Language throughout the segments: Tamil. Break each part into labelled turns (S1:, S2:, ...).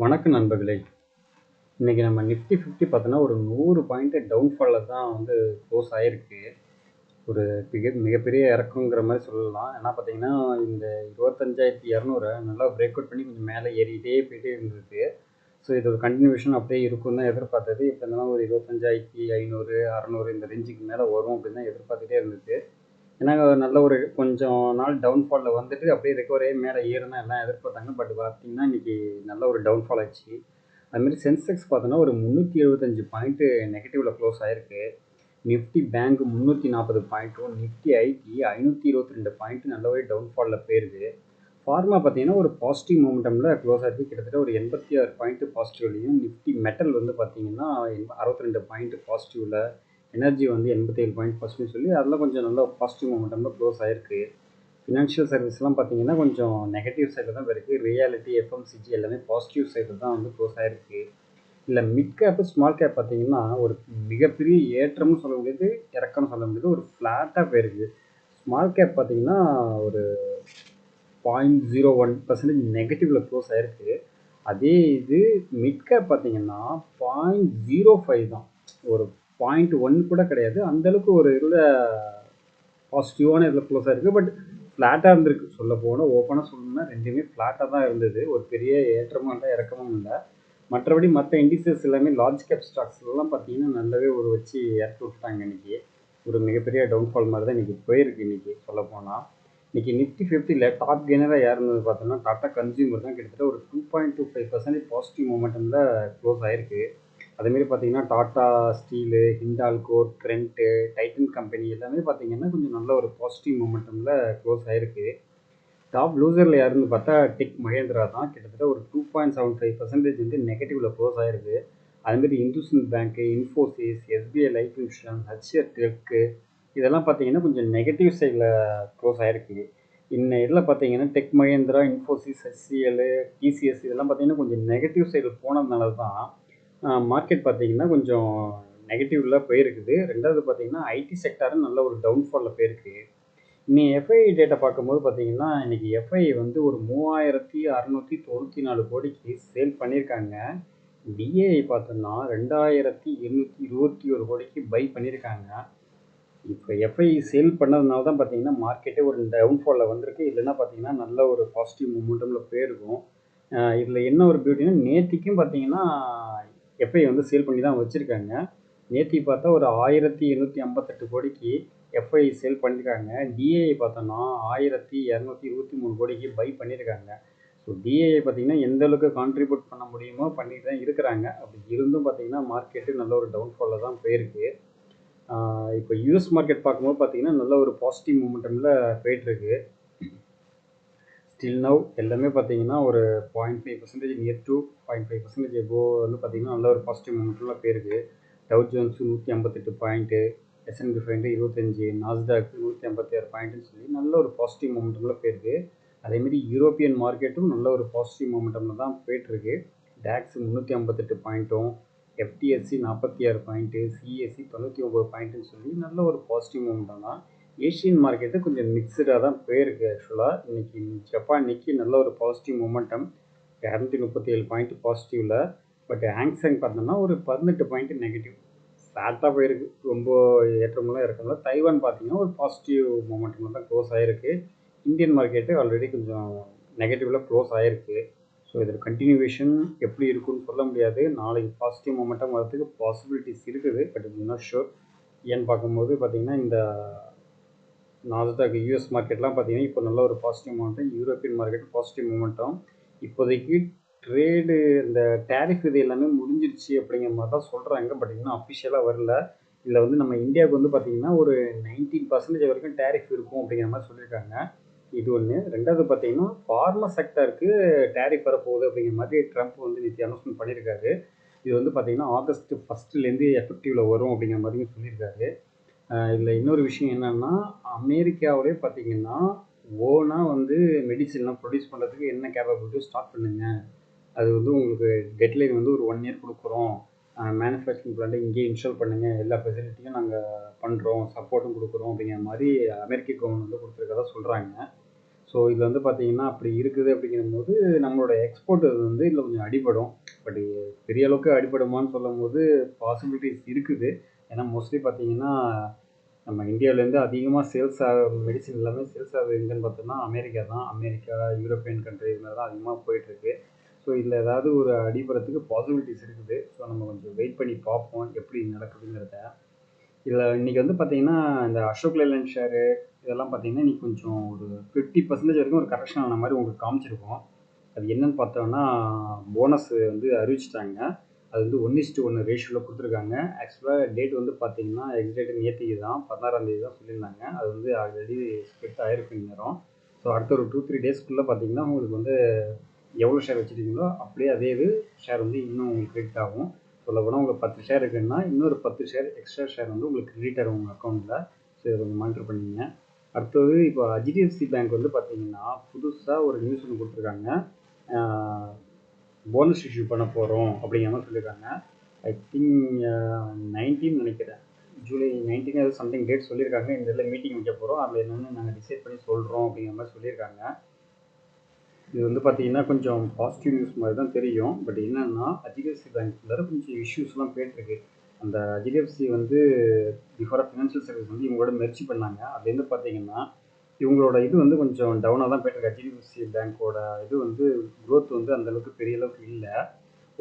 S1: வணக்கம் நண்பர்களே. இன்னைக்கு நம்ம நிஃப்டி 50 பார்த்தோன்னா ஒரு 100 பாயிண்ட் டவுன்ஃபாலில் தான் க்ளோஸ் ஆயிருக்கு. ஒரு மிகப்பெரிய இறக்கங்கிற மாதிரி சொல்லலாம். ஏன்னா பார்த்தீங்கன்னா இந்த 25,200 நல்லா பிரேக் அவுட் பண்ணி கொஞ்சம் மேலே ஏறிக்கிட்டே போயிட்டே இருந்தது. ஸோ இது ஒரு கண்டினியூஷன் அப்படியே இருக்குன்னு தான் எதிர்பார்த்தது. இப்போ இருந்தாலும் ஒரு 25,500 600 இந்த ரேஞ்சுக்கு மேலே வரும் அப்படின்னு தான் எதிர்பார்த்துட்டே இருந்தது. ஏன்னா நல்ல ஒரு கொஞ்சம் நாள் டவுன்ஃபாலில் வந்துட்டு அப்படியே ரெக்கவர் ஆகி மேலே ஏறுனா எல்லாம் எதிர்பார்த்தாங்க. பட் பார்த்தீங்கன்னா இன்னைக்கு நல்ல ஒரு டவுன்ஃபால் ஆச்சு. அதுமாரி சென்செக்ஸ் பார்த்தோன்னா ஒரு 375 பாயிண்ட்டு நெகட்டிவில் க்ளோஸ் ஆயிருக்கு. நிஃப்டி பேங்க் 340 பாயிண்ட்டும், நிஃப்டி ஐடி 522 பாயிண்ட்டு நல்லாவே டவுன்ஃபாலில் போயிருக்கு. ஃபார்மா பார்த்தீங்கன்னா ஒரு பாசிட்டிவ் மொமெண்டமில் க்ளோஸ் ஆயிருக்கு. கிட்டத்தட்ட ஒரு 86 பாயிண்ட்டு பாசிட்டிவ்லையும், நிஃப்டி மெட்டல் பார்த்தீங்கன்னா 62 பாயிண்ட்டு பாசிட்டிவில், எனர்ஜி 87 பாயிண்ட் பாசிட்டிவ் சொல்லி அதெல்லாம் கொஞ்சம் நல்லா பாசிட்டிவ் மொமெண்டமில் க்ளோஸ் ஆயிருக்கு. ஃபினான்ஷியல் சர்வீஸ்லாம் பார்த்தீங்கன்னா கொஞ்சம் நெகட்டிவ் சைடில் தான் இருக்குது. ரியாலிட்டி, எஃப்எம்சிஜி எல்லாமே பாசிட்டிவ் சைடில் தான் க்ளோஸ் ஆயிருக்கு. இல்லை மிட் கேப்பு ஸ்மால் கேப் பார்த்தீங்கன்னா ஒரு மிகப்பெரிய ஏற்றம்னு சொல்ல முடியாது, இறக்கம்னு சொல்ல முடியாது, ஒரு ஃப்ளாட்டாக போயிருக்கு. ஸ்மால் கேப் பார்த்தீங்கன்னா ஒரு 0.01% நெகட்டிவ்ல க்ளோஸ் ஆயிருக்கு. அதே இது மிட் கேப் பார்த்தீங்கன்னா 0.05 தான், ஒரு 0.1 கூட கிடையாது. அந்தளவுக்கு ஒரு இதில் பாசிட்டிவான இதில் க்ளோஸ் ஆயிருக்கு. பட் ஃப்ளாட்டாக இருந்திருக்கு. சொல்ல போனால் ஓப்பனாக சொல்லணும்னா ரெண்டுமே ஃப்ளாட்டாக தான் இருந்தது. ஒரு பெரிய ஏற்றமும் இல்லை, இறக்கமும் இல்லை. மற்றபடி மற்ற இண்டிசஸ் எல்லாமே லார்ஜ் கேப் ஸ்டாக்ஸ்லாம் பார்த்தீங்கன்னா நல்லாவே ஒரு வச்சு இறக்கி விட்டுட்டாங்க. இன்றைக்கி ஒரு மிகப்பெரிய டவுன்ஃபால் மாதிரி தான் இன்றைக்கி போயிருக்கு. இன்றைக்கி சொல்லப்போனால் இன்றைக்கி நிஃப்டி 50ல் டாப் கெய்னராக யார் இருந்தது பார்த்தோம்னா டாடா கன்சியூமர் தான். கிட்டத்தட்ட ஒரு 2.25% பாசிட்டிவ் மொமெண்டமில் க்ளோஸ் ஆயிருக்கு. அதேமாரி பார்த்தீங்கன்னா Tata steel, Hindalco, trend, Titan company எல்லாமே பார்த்தீங்கன்னா கொஞ்சம் நல்ல ஒரு பாசிட்டிவ் மொமெண்டமில் க்ளோஸ் ஆயிருக்கு. டாப் லூசரில் யாருன்னு பார்த்தா டெக் மஹேந்திரா தான். கிட்டத்தட்ட ஒரு 2.75% நெகட்டிவில் க்ளோஸ் ஆயிருக்கு. அதுமாரி IndusInd bank, Infosys, SBI life insurance, HR tech இதெல்லாம் பார்த்தீங்கன்னா கொஞ்சம் நெகட்டிவ் சைடில் க்ளோஸ் ஆயிருக்கு. இதில் பார்த்தீங்கன்னா Tech Mahindra, Infosys, HCL, TCS இதெல்லாம் பார்த்தீங்கன்னா கொஞ்சம் நெகட்டிவ் சைடில் போனதுனால தான் மார்க்கெட் பார்த்தீங்கன்னா கொஞ்சம் நெகட்டிவில் போயிருக்குது. ரெண்டாவது பார்த்தீங்கன்னா ஐடி செக்டாரும் நல்ல ஒரு டவுன்ஃபாலில் போயிருக்கு. இன்னைக்கு எஃப்ஐ டேட்டா பார்க்கும்போது பார்த்தீங்கன்னா இன்றைக்கி எஃப்ஐ ஒரு 3694 கோடிக்கு சேல் பண்ணியிருக்காங்க. டிஏஐ பார்த்தோம்னா 2821 கோடிக்கு பை பண்ணியிருக்காங்க. இப்போ எஃப்ஐ சேல் பண்ணதுனால தான் பார்த்தீங்கன்னா மார்க்கெட்டே ஒரு டவுன்ஃபாலில் வந்திருக்கு. இல்லைன்னா பார்த்தீங்கன்னா நல்ல ஒரு பாசிட்டிவ் மூமெண்டமில் போயிருக்கும். இதில் என்ன ஒரு பியூட்டினா நேற்றுக்கும் பார்த்தீங்கன்னா எஃப்ஐ சேல் பண்ணி தான் வச்சுருக்காங்க. நேற்று பார்த்தா ஒரு 1858 கோடிக்கு எஃப்ஐ சேல் பண்ணியிருக்காங்க. டிஏஐ பார்த்தோன்னா 1223 கோடிக்கு பை பண்ணியிருக்காங்க. ஸோ டிஏஐ பார்த்தீங்கன்னா எந்த அளவுக்கு கான்ட்ரிபியூட் பண்ண முடியுமோ பண்ணிட்டு தான் இருக்கிறாங்க. அப்படி இருந்தும் பார்த்தீங்கன்னா மார்க்கெட்டு நல்ல ஒரு டவுன்ஃபாலில் தான் போயிருக்கு. இப்போ யூஎஸ் மார்க்கெட் பார்க்கும்போது பார்த்தீங்கன்னா நல்ல ஒரு பாசிட்டிவ் மூமெண்டமில் போயிட்டுருக்கு. ஸ்டில் நவ் எல்லாமே பார்த்தீங்கன்னா ஒரு 0.5% நியர் டு 0.5% எபோ பார்த்தீங்கன்னா நல்ல ஒரு பாசிட்டிவ் மூமெண்ட்டில் போயிருக்கு. Tau Jones 158 point, S&P 500 25, Nasdaq 156 பாயிண்ட்டுன்னு சொல்லி நல்ல ஒரு பாசிட்டிவ் மூமெண்டமில் போயிருக்கு. அதேமாரி யூரோப்பியன் மார்க்கெட்டும் நல்ல ஒரு பாசிட்டிவ் மூமெண்டமில் தான் போயிட்டுருக்கு. டேக்ஸ் 358 பாயிண்ட்டும், எஃப்டிஎஸ்சி 46 பாயிண்ட்டு, சிஎஸ்சி 99 பாயிண்ட்டுன்னு சொல்லி நல்ல ஒரு பாசிட்டிவ் மூமெண்டம் தான். ஏஷியன் மார்க்கெட்டு கொஞ்சம் மிக்சடாக தான் போயிருக்கு. ஆக்சுவலாக இன்றைக்கி ஜப்பான் நிக்கி நல்ல ஒரு positive momentum 237 point பாசிட்டிவில். But Hang Seng பார்த்தோம்னா ஒரு 18 பாயிண்ட் நெகட்டிவ் ஃப்ளாட்டாக போயிருக்கு. ரொம்ப ஏற்றமெல்லாம் இருக்கல. தைவான் பார்த்தீங்கன்னா ஒரு பாசிட்டிவ் மொமெண்டமில் தான் க்ளோஸ் ஆகிருக்கு. இந்தியன் மார்க்கெட்டு ஆல்ரெடி கொஞ்சம் நெகட்டிவில் க்ளோஸ் ஆகிருக்கு. ஸோ இதில் கண்டினியூவேஷன் எப்படி இருக்குன்னு சொல்ல முடியாது. நாளைக்கு பாசிட்டிவ் மொமெண்டம் வரதுக்கு பாசிபிலிட்டிஸ் இருக்குது. But not sure. ஏன்னு பார்க்கும்போது பார்த்தீங்கன்னா இந்த நாஸ்டாக் யூஎஸ் மார்க்கெட்லாம் பார்த்தீங்கன்னா இப்போ நல்ல ஒரு positive momentum, European market positive momentum. இப்போதைக்கு ட்ரேடு இந்த டேரிஃப் இது எல்லாமே முடிஞ்சிருச்சு அப்படிங்கிற மாதிரி தான் சொல்கிறாங்க. பட் இன்னும் அஃபிஷியலாக வரல. இதில் நம்ம இந்தியாவுக்கு பார்த்தீங்கன்னா ஒரு 19% வரைக்கும் டேரிஃப் இருக்கும் அப்படிங்கிற மாதிரி சொல்லியிருக்காங்க. இது ஒன்று. ரெண்டாவது பார்த்தீங்கன்னா ஃபார்மா செக்டருக்கு டேரிஃப் வரப்போகுது அப்படிங்கிற மாதிரி ட்ரம்ப் நேற்று அனௌன்ஸ்மெண்ட் பண்ணியிருக்காரு. இது பார்த்தீங்கன்னா ஆகஸ்ட் 1 எஃபெக்டிவில் வரும் அப்படிங்கிற மாதிரியும் சொல்லியிருக்காரு. இதில் இன்னொரு விஷயம் என்னென்னா அமெரிக்காவிலே பார்த்தீங்கன்னா ஓனாக மெடிசின்லாம் ப்ரொடியூஸ் பண்ணுறதுக்கு என்ன கேப்பபிலிட்டியோ ஸ்டார்ட் பண்ணுங்க. அது உங்களுக்கு டெட்லைன் ஒரு 1 இயர் கொடுக்குறோம். மேனுஃபேக்சரிங் பிளான்ட்டை இங்கேயே இன்ஸ்டால் பண்ணுங்கள். எல்லா ஃபெசிலிட்டியும் நாங்கள் பண்ணுறோம், சப்போர்ட்டும் கொடுக்குறோம் அப்படிங்கிற மாதிரி அமெரிக்க கவர்மெண்ட் கொடுத்துருக்கதா சொல்கிறாங்க. ஸோ இதில் வந்து பார்த்தீங்கன்னா அப்படி இருக்குது அப்படிங்கும்போது நம்மளோட எக்ஸ்போர்ட் வந்து இதில் கொஞ்சம் அடிபடும். பட் பெரிய அளவுக்கு அடிபடுமான்னு சொல்லும்போது பாசிபிலிட்டிஸ் இருக்குது. ஏன்னா மோஸ்ட்லி பார்த்தீங்கன்னா நம்ம இந்தியாவிலேருந்து அதிகமாக சேல்ஸ் மெடிசின் எல்லாமே சேல்ஸ் ஆகுது எங்கன்னு பார்த்தோம்னா அமெரிக்கா தான். அமெரிக்கா, யூரோப்பியன் கண்ட்ரி இதில் தான் அதிகமாக போயிட்டுருக்கு. ஸோ இதில் ஏதாவது ஒரு அடிபடுறதுக்கு பாசிபிலிட்டிஸ் இருக்குது. ஸோ நம்ம கொஞ்சம் வெயிட் பண்ணி பார்ப்போம் எப்படி நடக்குதுங்கிறத. இதில் இன்றைக்கி வந்து பார்த்தீங்கன்னா இந்த அசோக் லேலண்ட் ஷேரு இதெல்லாம் பார்த்தீங்கன்னா இன்றைக்கி கொஞ்சம் ஒரு 50% வரைக்கும் ஒரு கரெக்ஷன் ஆன மாதிரி உங்களுக்கு காமிச்சிருக்கோம். அது என்னன்னு பார்த்தோம்னா போனஸ் வந்து அறிவிச்சிட்டாங்க. அது வந்து 1:1 ரேஷியோவில் கொடுத்துருக்காங்க. ஆக்சுவலாக டேட் வந்து பார்த்தீங்கன்னா எக்ஸாக்ட் நேற்றுக்கு தான் 16ஆம் தேதி தான் சொல்லியிருந்தாங்க. அது வந்து ஆல்ரெடி ஸ்ப்ளிட் ஆகிருக்கு நேரம். ஸோ அடுத்த ஒரு 2-3 டேஸ்க்குள்ளே பார்த்தீங்கன்னா உங்களுக்கு வந்து எவ்வளோ ஷேர் வச்சுருக்கீங்களோ அப்படியே அதே இது ஷேர் வந்து இன்னும் உங்களுக்கு கிரெடிட் ஆகும். சொல்லப்போனால் உங்களுக்கு 10 ஷேர் இருக்குன்னா இன்னொரு 10 ஷேர் எக்ஸ்ட்ரா ஷேர் வந்து உங்களுக்கு கிரெடிட் ஆகும் உங்கள் அக்கௌண்ட்டில். ஸோ இதை கொஞ்சம் மானிட்டர் பண்ணிங்க. அடுத்தது இப்போ HDFC பேங்க் வந்து பார்த்தீங்கன்னா புதுசாக ஒரு நியூஸ் ஒன்று கொடுத்துருக்காங்க. போனஸ் இஷ்யூ பண்ண போகிறோம் அப்படிங்கிற மாதிரி சொல்லியிருக்காங்க. ஐ திங்க் 19 நினைக்கிறேன். ஜூலை 19 ஏதாவது சம்திங் டேட் சொல்லியிருக்காங்க. இந்த இதில் மீட்டிங் வைக்க போகிறோம். அதில் என்னென்னு நாங்கள் டிசைட் பண்ணி சொல்கிறோம் அப்படிங்கிற மாதிரி சொல்லியிருக்காங்க. இது வந்து பார்த்தீங்கன்னா கொஞ்சம் பாசிட்டிவ் நியூஸ் மாதிரி தான் தெரியும். பட் என்னென்னா HDFC பேங்க்கில் கொஞ்சம் இஷ்யூஸ்லாம் போயிட்டுருக்கு. அந்த HDFC வந்து பிஃபோர் ஃபினான்ஷியல் சர்வீஸ் வந்து இவங்களோட மெர்ஜ் பண்ணாங்க. அதுலேருந்து பார்த்தீங்கன்னா இவங்களோட இது வந்து கொஞ்சம் டவுனாக தான் போயிட்டுருக்கு. HDFC பேங்க்கோட இது வந்து க்ரோத் வந்து அந்தளவுக்கு பெரிய அளவுக்கு இல்லை.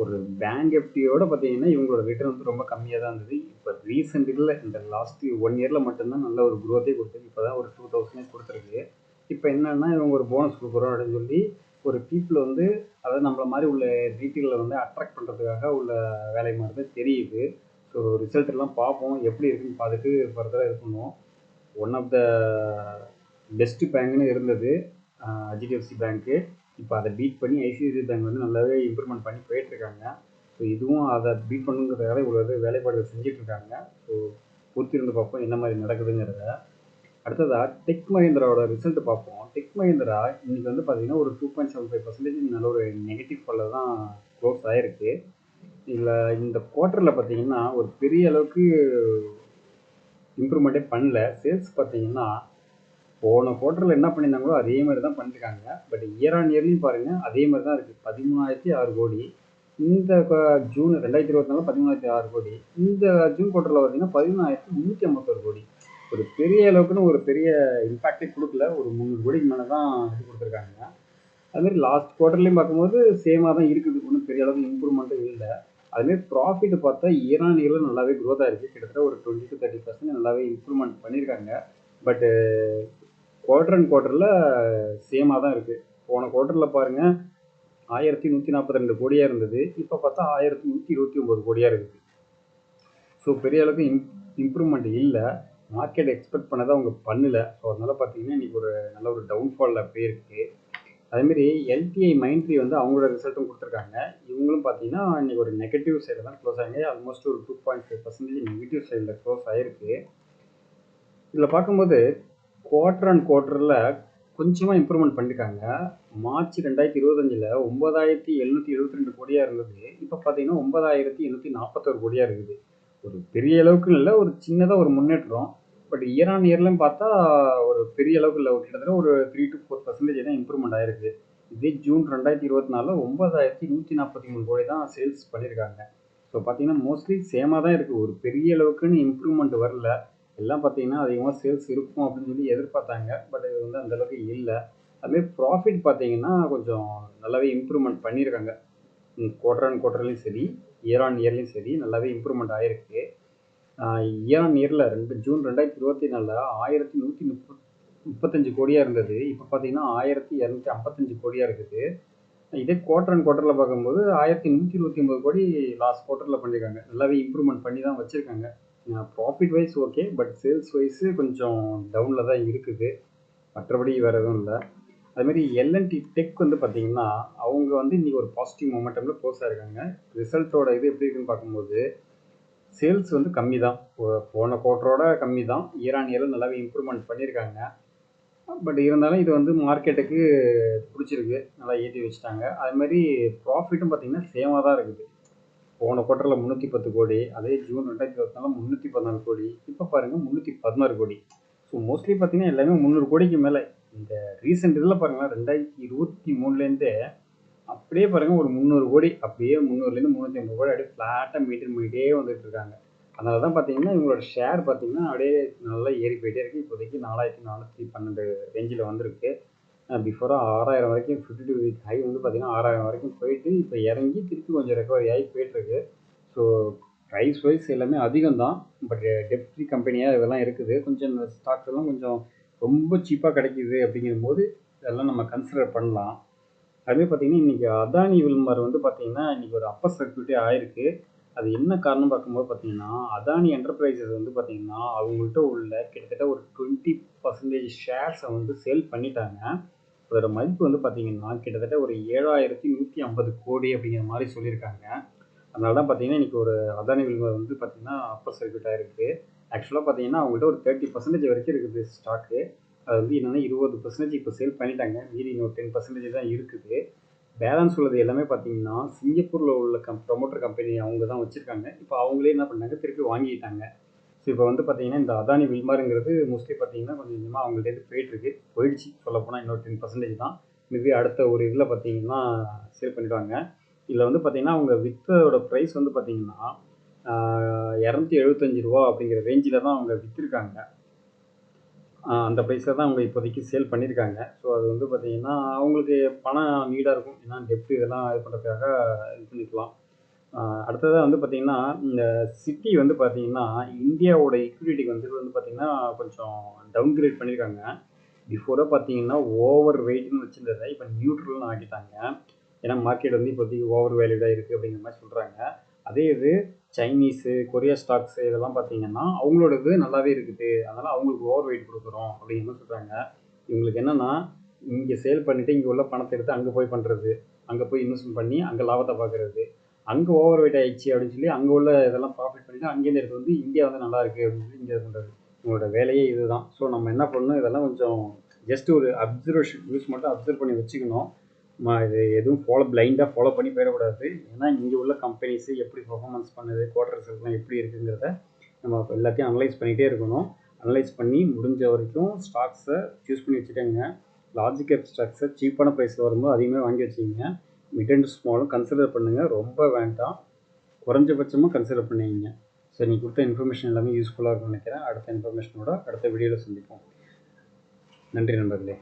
S1: ஒரு பேங்க் எஃப்டியோட பார்த்தீங்கன்னா இவங்களோட ரிட்டர்ன் வந்து ரொம்ப கம்மியாக தான் இருந்தது. இப்போ ரீசெண்டில் இந்த லாஸ்ட்டு 1 இயரில் மட்டும்தான் நல்ல ஒரு க்ரோத்தே கொடுத்தது. இப்போ தான் ஒரு 2000 கொடுத்துருக்கு. இப்போ என்னென்னா இவங்க ஒரு போனஸ் கொடுக்குறோம் அப்படின்னு சொல்லி ஒரு பீப்புள் வந்து அதாவது நம்மள மாதிரி உள்ள ரீட்டெயிலில் வந்து அட்ராக்ட் பண்ணுறதுக்காக உள்ள வேலை மாதிரி தான் தெரியுது. ஸோ ரிசல்ட் எல்லாம் பார்ப்போம் எப்படி இருக்குன்னு பார்த்துட்டு ஃபர்தராக இது பண்ணுவோம். ஒன் ஆஃப் த பெஸ்ட் பேங்க்னு இருந்தது HDFC பேங்க்கு. இப்போ அதை பீட் பண்ணி ICICI பேங்க் வந்து நல்லாவே இம்ப்ரூவ்மெண்ட் பண்ணி போயிட்டுருக்காங்க. ஸோ இதுவும் அதை பீட் பண்ணுங்கிறதுக்காக இவ்வளோ வேலைப்பாடுகள் செஞ்சிட்ருக்காங்க. ஸோ பொறுத்திருந்து பார்ப்போம் என்ன மாதிரி நடக்குதுங்கிறத. அடுத்ததாக டெக் மஹிந்திராவோட ரிசல்ட் பார்ப்போம். டெக் மஹிந்திரா இன்றைக்கி வந்து பார்த்திங்கன்னா ஒரு 2.75% நல்ல ஒரு நெகட்டிவ் ஃபாலில் தான் க்ளோஸ் ஆகிருக்கு. இதில் இந்த குவார்ட்டரில் பார்த்திங்கன்னா ஒரு பெரிய அளவுக்கு இம்ப்ரூவ்மெண்ட்டே பண்ணல. சேல்ஸ் பார்த்திங்கன்னா போன குவார்ட்டரில் என்ன பண்ணியிருந்தாங்களோ அதே மாதிரி தான் பண்ணியிருக்காங்க. பட் இயர் ஆன் இயர்லையும் பாருங்கள் அதே மாதிரி தான் இருக்குது. 13,006 கோடி. இந்த ஜூன் 2024 13,006 கோடி. இந்த ஜூன் குவார்ட்டரில் பார்த்திங்கன்னா 13,351 கோடி. ஒரு பெரிய அளவுக்குன்னு ஒரு பெரிய இம்பேக்டே கொடுக்கல. ஒரு 300 கோடிக்கு மேலே தான் இது கொடுத்துருக்காங்க. அதுமாதிரி லாஸ்ட் குவார்ட்டர்லேயும் பார்க்கும்போது சேமாக தான் இருக்குது. ஒன்றும் பெரிய அளவுக்கு இம்ப்ரூவ்மெண்ட்டும் இல்லை. அதுமாதிரி ப்ராஃபிட் பார்த்தா இயர் ஆன் இயரில் நல்லாவே க்ரோத்தாக இருக்குது. கிட்டத்தட்ட ஒரு 20-30% நல்லாவே இம்ப்ரூவ்மெண்ட் பண்ணியிருக்காங்க. பட்டு குவார்ட்டர் அண்ட் குவார்ட்டரில் சேமாக தான் இருக்குது. போன குவார்ட்டரில் பாருங்கள் 1142 கோடியாக இருந்தது. இப்போ பார்த்தா 1129 கோடியாக இருக்குது. ஸோ பெரிய அளவுக்கு இம்ப்ரூவ்மெண்ட் இல்லை. மார்க்கெட் எக்ஸ்பெக்ட் பண்ணதை அவங்க பண்ணலை. ஸோ அதனால் பார்த்தீங்கன்னா இன்றைக்கி ஒரு நல்ல ஒரு டவுன்ஃபாலில் போயிருக்கு. அதேமாரி LTI மைண்ட்ரி வந்து அவங்களோட ரிசல்ட்டும் கொடுத்துருக்காங்க. இவங்களும் பார்த்தீங்கன்னா இன்றைக்கி ஒரு நெகட்டிவ் சைடில் தான் க்ளோஸ் ஆகிங்க. ஆல்மோஸ்ட் ஒரு 2.5% நெகட்டிவ் சைடில் க்ளோஸ் ஆகிருக்கு. இதில் பார்க்கும்போது குவார்ட்டர் அண்ட் குவார்ட்டரில் கொஞ்சமாக இம்ப்ரூவ்மெண்ட் பண்ணியிருக்காங்க. மார்ச் 2025 9,772 கோடியாக இருந்தது. இப்போ பார்த்தீங்கன்னா 9,841 கோடியாக இருக்குது. ஒரு பெரிய அளவுக்கு இல்லை, ஒரு சின்னதாக ஒரு முன்னேற்றம். பட் இயர் ஆன் இயர்லையும் பார்த்தா ஒரு பெரிய அளவுக்கு இல்லை. கிட்டத்தட்ட ஒரு 3-4% தான் இம்ப்ரூவ்மெண்ட் ஆகிருக்கு. இதே ஜூன் 2024 9,143 கோடி தான் சேல்ஸ் பண்ணியிருக்காங்க. ஸோ பார்த்தீங்கன்னா மோஸ்ட்லி சேமாக தான் இருக்குது. ஒரு பெரிய அளவுக்குன்னு இம்ப்ரூவ்மெண்ட் வரல. எல்லாம் பார்த்தீங்கன்னா அதிகமாக சேல்ஸ் இருக்கும் அப்படின்னு சொல்லி எதிர்பார்த்தாங்க. பட் இது வந்து அந்தளவுக்கு இல்லை. அதுமாதிரி ப்ராஃபிட் பார்த்தீங்கன்னா கொஞ்சம் நல்லாவே இம்ப்ரூவ்மெண்ட் பண்ணியிருக்காங்க. குவார்ட்டர் அண்ட் குவார்ட்டர்லையும் சரி, இயர் ஆன் இயர்லையும் சரி நல்லாவே இம்ப்ரூவ்மெண்ட் ஆகிருக்கு. இயர் ஆன் இயரில் ஜூன் 2024 1135 கோடியாக இருந்தது. இப்போ பார்த்தீங்கன்னா 1255 கோடியாக இருக்குது. இதே குவார்ட்டர் அண்ட் குவார்ட்டரில் பார்க்கும்போது 1129 கோடி லாஸ்ட் குவார்ட்டரில் பண்ணியிருக்காங்க. நல்லாவே இம்ப்ரூவ்மெண்ட் பண்ணி தான் வச்சுருக்காங்க. Profit wise okay, but sales wise கொஞ்சம் டவுனில் தான் இருக்குது. மற்றபடி வேறு எதுவும் இல்லை. அதுமாரி L&T டெக் வந்து பார்த்திங்கன்னா அவங்க வந்து இன்றைக்கி ஒரு பாசிட்டிவ் மொமெண்டமில் க்ளோஸ் ஆகிருக்காங்க. ரிசல்ட்டோட இது எப்படி இருக்குன்னு பார்க்கும்போது சேல்ஸ் வந்து கம்மி தான். போன குவார்ட்டரோட கம்மி தான். இயர் ஆன் இயரில் நல்லாவே இம்ப்ரூவ்மெண்ட் பண்ணியிருக்காங்க. பட் இருந்தாலும் இது வந்து மார்க்கெட்டுக்கு பிடிச்சிருக்கு. நல்லா ஏற்றி வச்சுட்டாங்க. அதுமாதிரி ப்ராஃபிட்டும் பார்த்திங்கன்னா சேமாக தான் இருக்குது. போன குவார்ட்டரில் 310 கோடி. அதே ஜூன் 2024 314 கோடி. இப்போ பாருங்கள் 316 கோடி. ஸோ மோஸ்ட்லி பார்த்திங்கன்னா எல்லாமே 300 கோடிக்கு மேலே. இந்த ரீசெண்ட் இதில் பாருங்களேன் 2023லேருந்தே அப்படியே பாருங்கள் ஒரு 300 கோடி அப்படியே 300லேருந்து 350 கோடி அப்படியே ஃப்ளாட்டாக மெயின்டைன் பண்ணிகிட்டே வந்துட்டு இருக்காங்க. அதனால தான் பார்த்தீங்கன்னா இவங்களோட ஷேர் பார்த்தீங்கன்னா அப்படியே நல்லா ஏறி போயிட்டே இருக்குது. இப்போதைக்கு 4412 ரேஞ்சில் வந்திருக்கு. பிஃபோராக 6000 வரைக்கும் 52 வீக் ஹை வந்து பார்த்தீங்கன்னா 6000 வரைக்கும் போயிட்டு இப்போ இறங்கி திருப்பி கொஞ்சம் ரெக்கவரி ஆகி போயிட்டுருக்கு. ஸோ ப்ரைஸ் வைஸ் எல்லாமே அதிகம் தான். பட் டெப்ட் ஃப்ரீ கம்பெனியாக இதெல்லாம் இருக்குது. கொஞ்சம் இந்த ஸ்டாக்ஸ் எல்லாம் கொஞ்சம் ரொம்ப சீப்பாக கிடைக்கிது அப்படிங்கும்போது இதெல்லாம் நம்ம கன்சிடர் பண்ணலாம். அதுவே பார்த்தீங்கன்னா இன்றைக்கி அதானி வில்மர் வந்து பார்த்தீங்கன்னா இன்றைக்கி ஒரு அப்பர் சர்க்யூட்டே ஆயிருக்கு. அது என்ன காரணம் பார்க்கும்போது பார்த்தீங்கன்னா அதானி என்டர்பிரைசஸ் வந்து பார்த்தீங்கன்னா அவங்கள்ட்ட உள்ள கிட்டத்தட்ட ஒரு 20% ஷேர்ஸை வந்து சேல் பண்ணிட்டாங்க. அதோட மதிப்பு வந்து பார்த்தீங்கன்னா கிட்டத்தட்ட ஒரு 7150 கோடி அப்படிங்கிற மாதிரி சொல்லியிருக்காங்க. அதனால தான் பார்த்தீங்கன்னா இன்றைக்கி ஒரு அதானி வில்மர் வந்து பார்த்தீங்கன்னா அப்பர் சர்க்யூட் ஆயிருக்கு. ஆக்சுவலாக பார்த்தீங்கன்னா அவங்கள்ட்ட ஒரு 30% வரைக்கும் இருக்குது ஸ்டாக்கு. அது வந்து என்னென்னா 20% இப்போ சேல் பண்ணிட்டாங்க. மீதி இன்னும் 10% தான் இருக்குது. பேலன்ஸ் உள்ளது எல்லாமே பார்த்தீங்கன்னா சிங்கப்பூரில் உள்ள ப்ரொமோட்டர் கம்பெனி அவங்க தான் வச்சுருக்காங்க. இப்போ அவங்களே என்ன பண்ணாங்க, திருப்பி வாங்கிட்டாங்க. ஸோ இப்போ வந்து பார்த்தீங்கன்னா இந்த அதானி வில்மாருங்கிறது மோஸ்ட்லி பார்த்தீங்கன்னா கொஞ்சம் கொஞ்சமாக அவங்கள்ட்டேருந்து போயிடுச்சு சொல்லப்போனால் இன்னொரு 10% தான். மேபி அடுத்த ஒரு இதில் பார்த்தீங்கன்னா சேல் பண்ணிடுவாங்க. இதில் வந்து பார்த்தீங்கன்னா அவங்க விற்றோட ப்ரைஸ் வந்து பார்த்தீங்கன்னா ₹275 அப்படிங்கிற ரேஞ்சில் தான் அவங்க விற்றுருக்காங்க. அந்த ப்ரைஸில் தான் அவங்க இப்போதைக்கு சேல் பண்ணியிருக்காங்க. ஸோ அது வந்து பார்த்தீங்கன்னா அவங்களுக்கு பணம் நீடாக இருக்கும். ஏன்னா டெப்ட் இதெல்லாம் இது பண்ணுறதுக்காக இது பண்ணிக்கலாம். அடுத்ததாக வந்து பார்த்தீங்கன்னா இந்த சிட்டி வந்து பார்த்தீங்கன்னா இந்தியாவோட ஈக்விட்டிக்கு வந்து பார்த்தீங்கன்னா கொஞ்சம் டவுன்கிரேட் பண்ணியிருக்காங்க. பிஃபோராக பார்த்தீங்கன்னா ஓவர் வெயிட்னு வச்சுருந்ததை இப்போ நியூட்ரல்னு ஆக்கிட்டாங்க. ஏன்னா மார்க்கெட் வந்து இப்போதைக்கு ஓவர் வேல்யூடாக இருக்குது அப்படிங்கிற மாதிரி சொல்கிறாங்க. அதே இது சைனீஸு, கொரியா ஸ்டாக்ஸு இதெல்லாம் பார்த்தீங்கன்னா அவங்களோடது நல்லாவே இருக்குது. அதனால் அவங்களுக்கு ஓவர் வெயிட் கொடுக்குறோம் அப்படிங்கிற மாதிரி சொல்கிறாங்க. இவங்களுக்கு என்னென்னா இங்கே சேல் பண்ணிவிட்டு இங்கே உள்ள பணத்தை எடுத்து அங்கே போய் பண்ணுறது, அங்கே போய் இன்வெஸ்ட்மெண்ட் பண்ணி அங்கே லாபத்தை பார்க்குறது, அங்கே ஓவர் வெயிட் ஆகிடுச்சு அப்படின்னு சொல்லி அங்கே உள்ள இதெல்லாம் ப்ராஃபிட் பண்ணிவிட்டு அங்கேருந்து எடுத்து வந்து இந்தியா வந்து நல்லா இருக்குது அப்படின்னு சொல்லி இங்கே இது பண்ணுறது. உங்களோட வேலையே இதுதான். ஸோ நம்ம என்ன பண்ணணும், இதெல்லாம் கொஞ்சம் ஜஸ்ட் ஒரு அப்சர்வேஷன் யூஸ் மட்டும் அப்சர்வ் பண்ணி வச்சுக்கணும். இது எதுவும் பிளைண்டாக ஃபாலோ பண்ணி போயிடக்கூடாது. ஏன்னா இங்கே உள்ள கம்பெனிஸு எப்படி பெர்ஃபார்மன்ஸ் பண்ணுது, குவார்ட்டர் ரிசல்ட்லாம் எப்படி இருக்குங்கிறத நம்ம எல்லாத்தையும் அனலைஸ் பண்ணிகிட்டே இருக்கணும். அனலைஸ் பண்ணி முடிஞ்ச வரைக்கும் ஸ்டாக்ஸை சூஸ் பண்ணி வச்சுக்கோங்க. லார்ஜ் கேப் ஸ்டாக்ஸை சீப்பான ப்ரைஸில் வரும்போது அதிகமாக வாங்கி வச்சுக்கிங்க. மிட் அண்ட் ஸ்மாலும் கன்சிடர் பண்ணுங்கள், ரொம்ப வேண்டாம். குறைஞ்சபட்சமாக கன்சிடர் பண்ணிங்க. ஸோ நீ கொடுத்த இன்ஃபர்மேஷன் எல்லாமே யூஸ்ஃபுல்லாக இருக்கும்னு நினைக்கிறேன். அடுத்த இன்ஃபர்மேஷனோட அடுத்த வீடியோவில் சந்திப்போம். நன்றி நண்பர்களே.